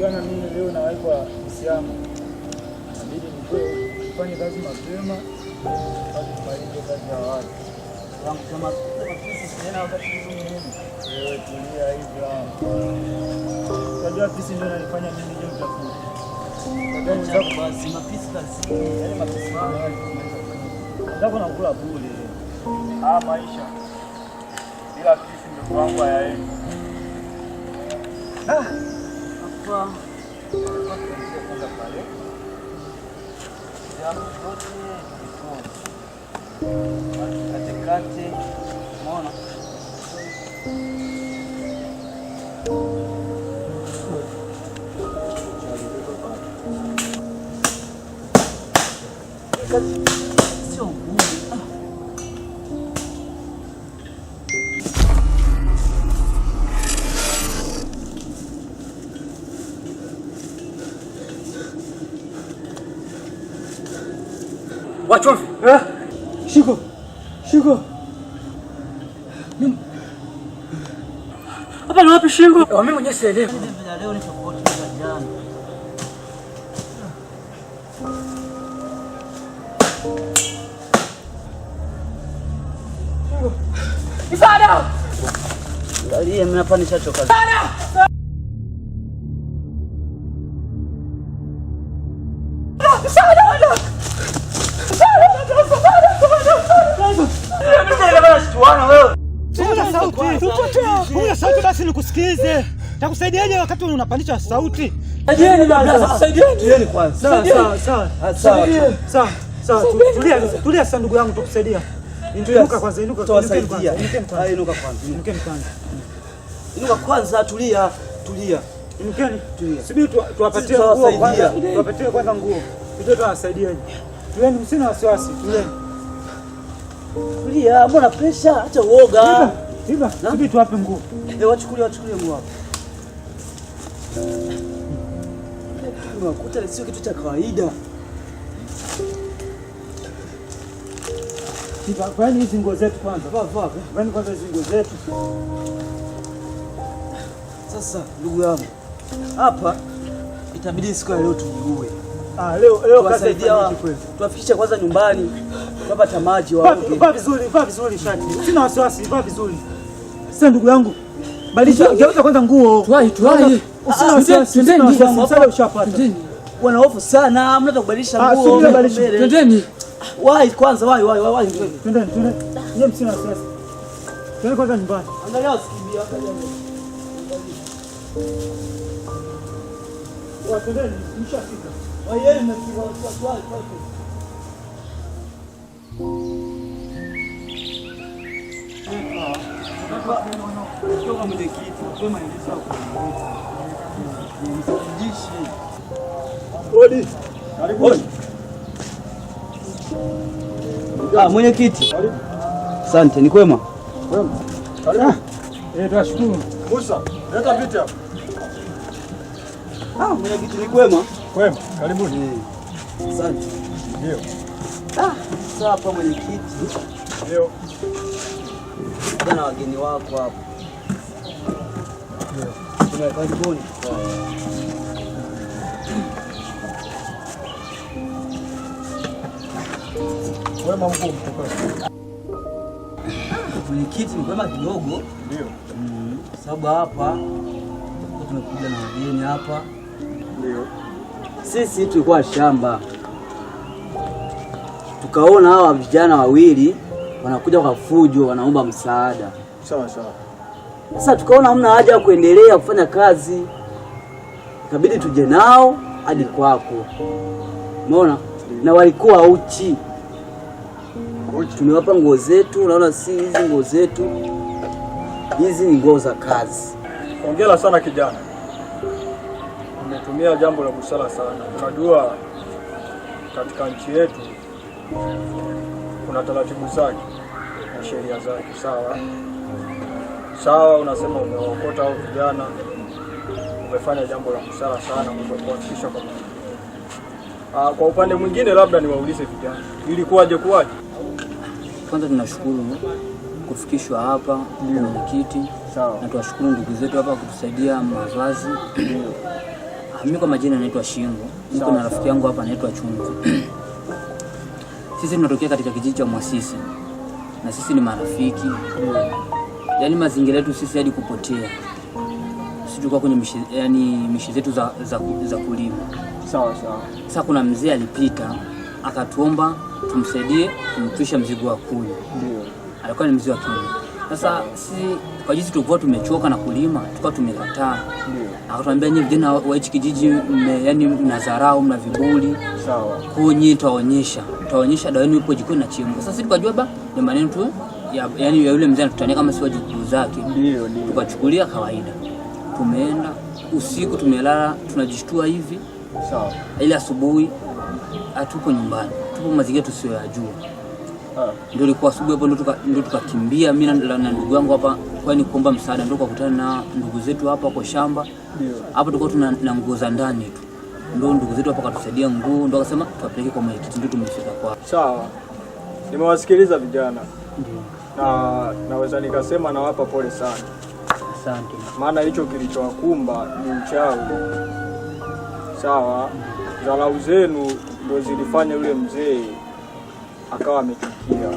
Jana mimi leo nawekwa msiamo. Inabidi nifanye kazi mapema hadi kumaliza kazi ya watu. Wangu kama sisi tena wakati mwingine. Wewe tulia hivyo. Unajua sisi ndio nalifanya mimi leo utafuta. Ndio basi mapisi kazi. Yale mapisi haya. Ndio nakula bure. Maisha. Bila pisi ndio wangu hayaendi. Hapa kwanza pale. Jamu zote katikati. Unaona? Sio ngumu. Watu wapi? Shiko. Hapa ni wapi Shiko? Mimi mwenyewe sielewi. Leo ni tofauti na jana. Msaada! Angalia mimi hapa nishachoka. Punguza sauti basi nikusikize. Takusaidiaje wakati unapandisha sauti? Saidieni baba, saidieni kwanza. Sawa. Tulia sasa ndugu yangu tukusaidia. Inuka kwanza, inuka kwanza. Inuka kwanza, tulia. Inukeni, tulia. Subiri tuwapatie nguo kwanza. Tuwapatie kwanza nguo. Ndio tuwasaidieni. Tueni msina wasiwasi, tueni. Tulia, mbona pressure? Acha uoga. Hivi, subiri tuwape nguo. Wachukulie nguo hapo. Unakuta sio kitu cha kawaida. Vani hizi nguo zetu kwanza. Vani kwanza hizi nguo zetu. Sasa ndugu yangu, hapa itabidi siku ya leo tujiue. Leo kazi haifanyi kweli. Tuwafikisha kwanza nyumbani. Tupata maji waoge. Vaa vizuri shati. Sina wasiwasi, vaa vizuri. Sasa ndugu yangu, badilisha geuza kwanza nguo. Tuwai. Usina wasiwasi, msala ushapata. Wana hofu sana, mnataka kubadilisha nguo. Twendeni. Wai kwanza, wai. Twendeni. Nyie msina wasiwasi. Twende kwanza nyumbani. Angalia usikimbie, angalia. Twendeni, mshafika. Wai mmefika watu. Kutoka mwenyekiti, kwa maelezo yako. Odi. Karibuni. Mwenyekiti. Asante, ni kwema? Kwema. Karibu. Tunashukuru. Musa, leta viti hapa. Mwenyekiti ni kwema? Kwema. Karibuni. Asante. Ndio. Sasa hapa mwenyekiti. Ndio. Bwana wageni wako hapa. Ndio. Karibuni. Kwema mkuu mtoka. Mwenyekiti ni kwema kidogo. Ndio. Sababu hapa tumekuja na wageni hapa. Ndio. Sisi tulikuwa shamba. Tukaona hawa vijana wawili wanakuja kwa fujo, wanaomba msaada. Sawa. Sasa tukaona hamna haja ya kuendelea kufanya kazi. Ikabidi tuje nao hadi kwako. Umeona? Na walikuwa uchi. tumewapa nguo zetu. Unaona, si hizi nguo zetu, hizi ni nguo za kazi. Hongera sana kijana, umetumia jambo la busara sana. Unajua katika nchi yetu kuna taratibu zake na sheria zake. Sawa, unasema umewaokota hao vijana, umefanya jambo la busara sana kuhakikisha kwa upande mwingine, labda niwaulize vijana, ilikuwaje kuwaje? Kwanza tunashukuru kufikishwa hapa na mwenyekiti. Sawa. Na tuwashukuru ndugu zetu hapa kutusaidia mavazi. Mimi kwa majina naitwa Shingo. Niko na rafiki yangu hapa anaitwa Chumvi. Sisi tunatokea katika kijiji cha Mwasisi. Na sisi ni marafiki. Yaani mazingira yetu sisi hadi kupotea. Sisi tulikuwa kwenye mishi zetu za kulima. Sawa. Sasa kuna mzee alipita akatuomba tumsaidie kumtwisha mzigo wa kuni. Ndio. Alikuwa ni mzee wa kuni. Sasa sisi kwa jinsi tulikuwa tumechoka na kulima, tulikuwa tumekataa. Ndio. Akatuambia nyinyi vijana wa hichi kijiji yaani mnadharau, mna viburi. Sawa. Kwa nyinyi tutaonyesha dawa yenu ipo jikoni na chimbo. Sasa sisi tukajua ni maneno tu yaani yule mzee anatutania kama si wajukuu zake. Ndio. Tukachukulia kawaida. Tumeenda usiku, tumelala, tunajishtua hivi. Sawa. Ile asubuhi hatupo nyumbani, tupo mazingira tusiyoyajua. Ndio ilikuwa asubuhi hapo, ndio tukakimbia mimi na ndugu yangu hapa kwani kuomba msaada. Ndio tukakutana na ndugu zetu hapa kwa shamba. Ndio. Hapo tulikuwa tuna nguo za ndani tu. Ndio ndugu zetu hapa katusaidia nguo, ndio akasema tuwapeleke kwa mwenyekiti, ndio tumefika kwa. Sawa. Nimewasikiliza vijana. Ndio. Na naweza nikasema nawapa pole sana. Asante. Maana hicho kilichowakumba ni uchawi. Sawa. Dharau zenu ndio zilifanya yule mzee akawa ametukia.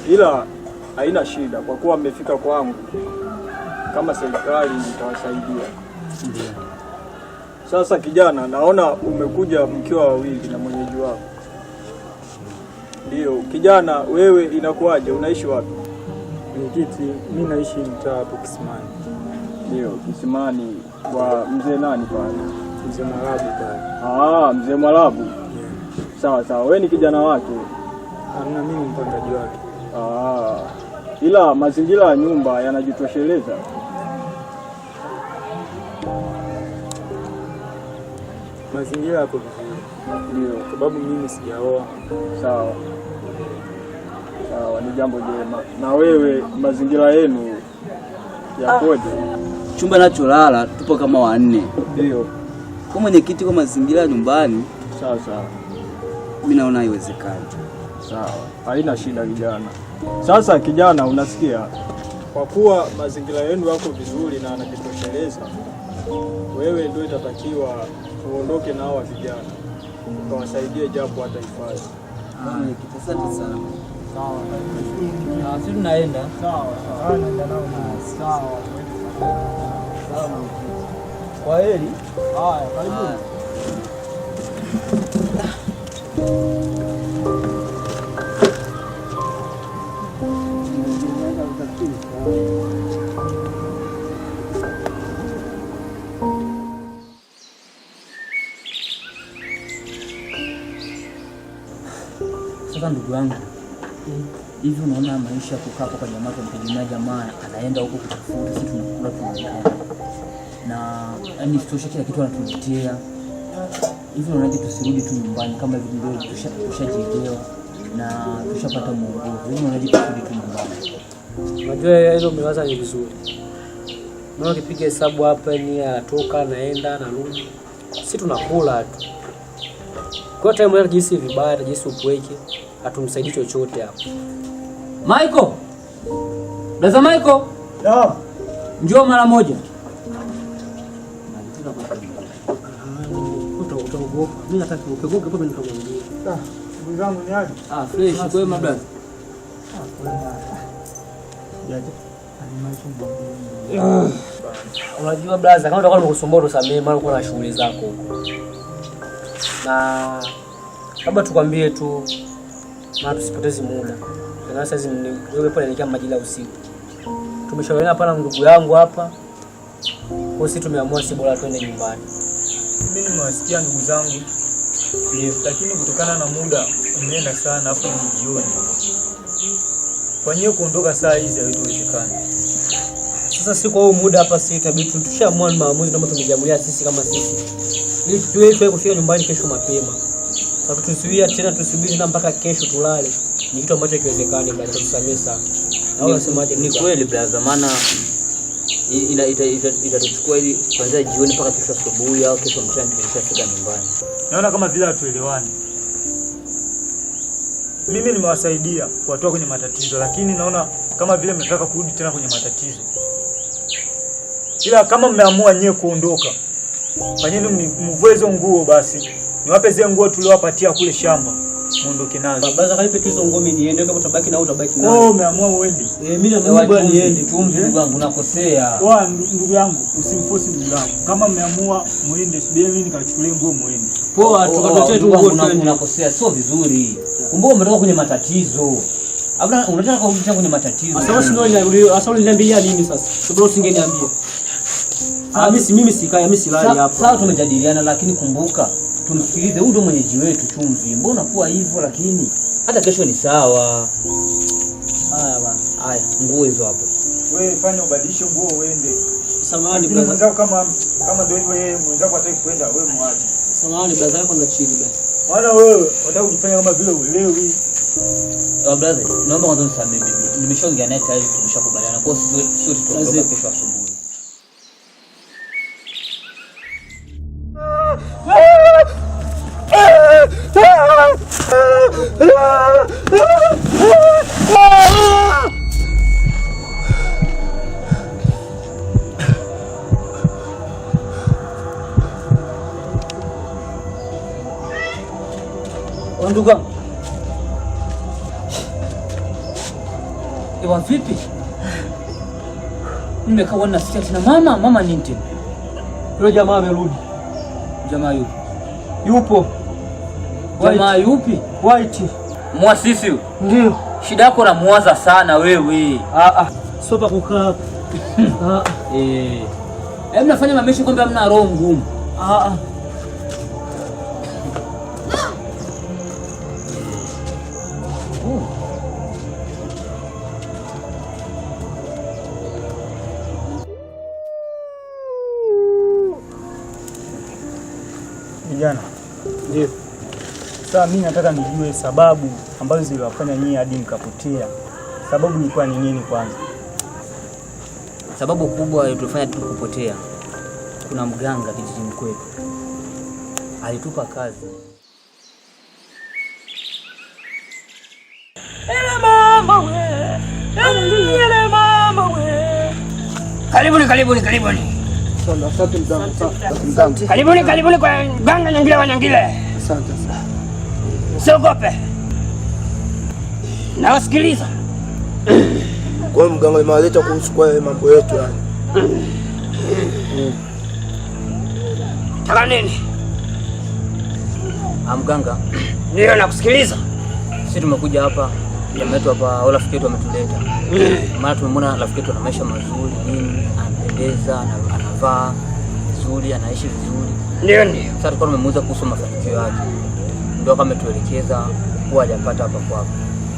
Ila haina shida kwa kuwa mmefika kwangu. Kama serikali itawasaidia. Ndio. Sasa kijana, naona umekuja mkiwa wawili na mwenyeji wako. Ndio, kijana wewe inakuwaje? Unaishi wapi? Mwenyekiti, mimi naishi mtaa hapo Kisimani. Ndio, Kisimani kwa mzee nani pale? Mzee Mwarabu pale. Mzee Mwarabu. Yeah. Sawa. Wewe ni kijana wake? Hamna, mimi ni mpangaji wake. Ila mazingira ya nyumba yanajitosheleza. Mazingira yako vizuri. Ndio, sababu mimi sijaoa. Sawa, ni jambo jema. Na wewe mazingira yenu yakoje? Chumba nacholala tupo kama 4. Ndio. Kwa mwenyekiti, kwa mazingira nyumbani. Sawa. Mimi naona haiwezekani. Sawa, haina shida kijana. Sasa kijana, unasikia? Kwa kuwa mazingira yenu yako vizuri na anajitosheleza, wewe ndio itatakiwa uondoke na hawa vijana ukawasaidie japo hata hifadhi. Mwenyekiti, asante sana. Sawa. Sisi tunaenda. Sawa. Naenda nao na sawa. kwa heri. Haya, karibu. Sasa ndugu yangu, hivi unaona maisha kukaa hapo kwa jamaa, kumtegemea jamaa anaenda huko kutafuta, sisi tunakula tunakula. Na yani sitosha kila kitu anatuletea. Hivi unaona tusirudi tu nyumbani kama hivi ndio tushajielewa na tushapata mwongozo. Hivi unaona tusirudi tu nyumbani. Unajua hilo umewaza ni vizuri. Maana ukipiga hesabu hapa ni anatoka naenda na rudi. Sisi tunakula tu. Kwa time mwana jinsi vibaya, jinsi upweke, hatumsaidii chochote hapo. Michael! Daza Michael! Naam. Njoo mara moja. Utaogopa. Mimi nataka upegoke hapo nitakwambia. Ndugu zangu ni aje? Fresh kwa my brother. Unajua brother, kama utakuwa unakusumbua usamee, maana uko na shughuli zako huko. Na labda tukwambie tu, maana tusipoteze muda. Na sasa hizi wewe pale nikiwa majira usiku. Tumeshauriana hapa na ndugu yangu hapa. Kwa sisi tumeamua si bora twende nyumbani. Mimi nimewasikia ndugu zangu lakini kutokana na muda umeenda sana, afu ni jioni, kwa hiyo kuondoka saa hizi haitowezekana. Sasa si kwa huo muda hapa, si itabidi tushaamua ni maamuzi kama tumejamulia sisi kama sisi, ili tuwe kufika nyumbani kesho mapema. Sasa tusiwia tena, tusubiri na mpaka kesho tulale, ni kitu ambacho kiwezekani. Basi tusamee sana. Na unasemaje? Ni kweli brother, maana itatuchukua ili kuanzia jioni mpaka kesho asubuhi au kesho mchana tukishafika nyumbani. Naona kama vile hatuelewani. Mimi nimewasaidia kuwatoa kwenye matatizo, lakini naona kama vile mnataka kurudi tena kwenye matatizo. Ila kama mmeamua nyewe kuondoka, fanyeni mvue hizo nguo basi. Niwape zile nguo tuliowapatia kule shamba, muondoke nazo. Baba kanipe tu hizo nguo mimi niende, kama utabaki nao utabaki nao. Umeamua uende. Mimi naamua bwana niende. Chumvi ndugu yangu, unakosea. Ndugu yangu, usimforce ndugu yangu. Kama mmeamua muende, subiri mimi nikachukulie nguo muende. Poa, tukatotea tu nguo twende. Unakosea, sio vizuri. Kumbuka umetoka kwenye matatizo. Hapana, unataka kurudi kwenye matatizo. Sasa uliniambia nini sasa? Sababu usingeniambia. Mimi sikai, mimi silali hapa. Sawa, tumejadiliana, lakini kumbuka tumsikilize, huyu ndo mwenyeji wetu Chumvi. Mbona kuwa hivyo? Lakini hata kesho ni sawa. Haya bwana. Haya, nguo hizo hapo. Wewe fanya ubadilishe nguo uende. Samahani brother. Mwenzako kama ndio hivyo, yeye mwenzako hataki kwenda, wewe muache. Samahani brother, kwanza chini basi. Maana wewe unataka kujifanya kama vile uelewi. Brother, naomba kwanza unisamehe bibi. Nimeshaongea naye tayari, tumeshakubaliana. Kwa hiyo sio tutaondoka kesho asubuhi. Ndugu wangu. Ewa vipi? Nimekaa nasikia tena mama nini tena? Yule jamaa amerudi. Jamaa yupi? Yupo. Jamaa yupi? White. Mwasisi huyo? Ndio. Shida yako namuwaza sana wewe. Sio pa kukaa. Hebu nafanya mameshi kwamba hamna roho ngumu. Vijana. Ndio. Sasa mimi nataka nijue sababu ambazo ziliwafanya nyinyi hadi mkapotea. Sababu ilikuwa ni nini kwanza? Sababu kubwa iliyofanya tukupotea, kuna mganga kijijini kwetu. Alitupa kazi. Ele mama we. Ele mama we. Karibuni. Karibuni kwa Mganga Nyangile wa Nyangile. Asante sana. Siogope. Nawasikiliza. Kwa mganga imaleta kuhusu kwa mambo yetu yani. Taka nini? Mganga. Ndio nakusikiliza. Sisi tumekuja hapa, jamaa wetu hapa, rafiki yetu ametuleta. Maana tumemwona rafiki yetu ana maisha mazuri, nini, anapendeza, anavaa vizuri, anaishi vizuri. Ndio. Sasa tulikuwa tumemuuliza kuhusu mafanikio yake. Ndio kama tuelekeza kuwa hajapata hapa kwako.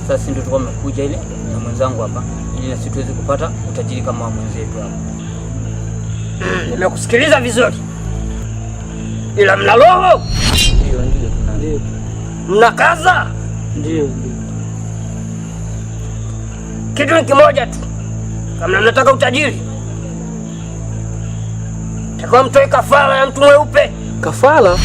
Sasa sisi ndio tulikuwa tumekuja ile na mwenzangu hapa ili na sisi tuweze kupata utajiri kama wa mwenzetu hapa. Nimekusikiliza vizuri. Ila mna roho? Ndio tunalo. Mna kaza? Ndio. Kitu ni kimoja tu. Kama mnataka utajiri, takwa mtoe kafara ya mtu mweupe. Kafara?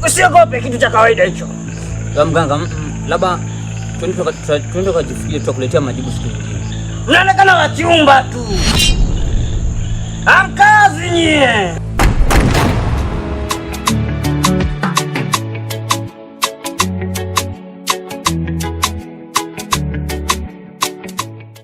Usiogope, kitu cha kawaida hicho. Mganga, labda twende tukajifikirie, tutakuletea majibu siku nyingine. Mnaonekana wachumba tu. Amkazi nyie.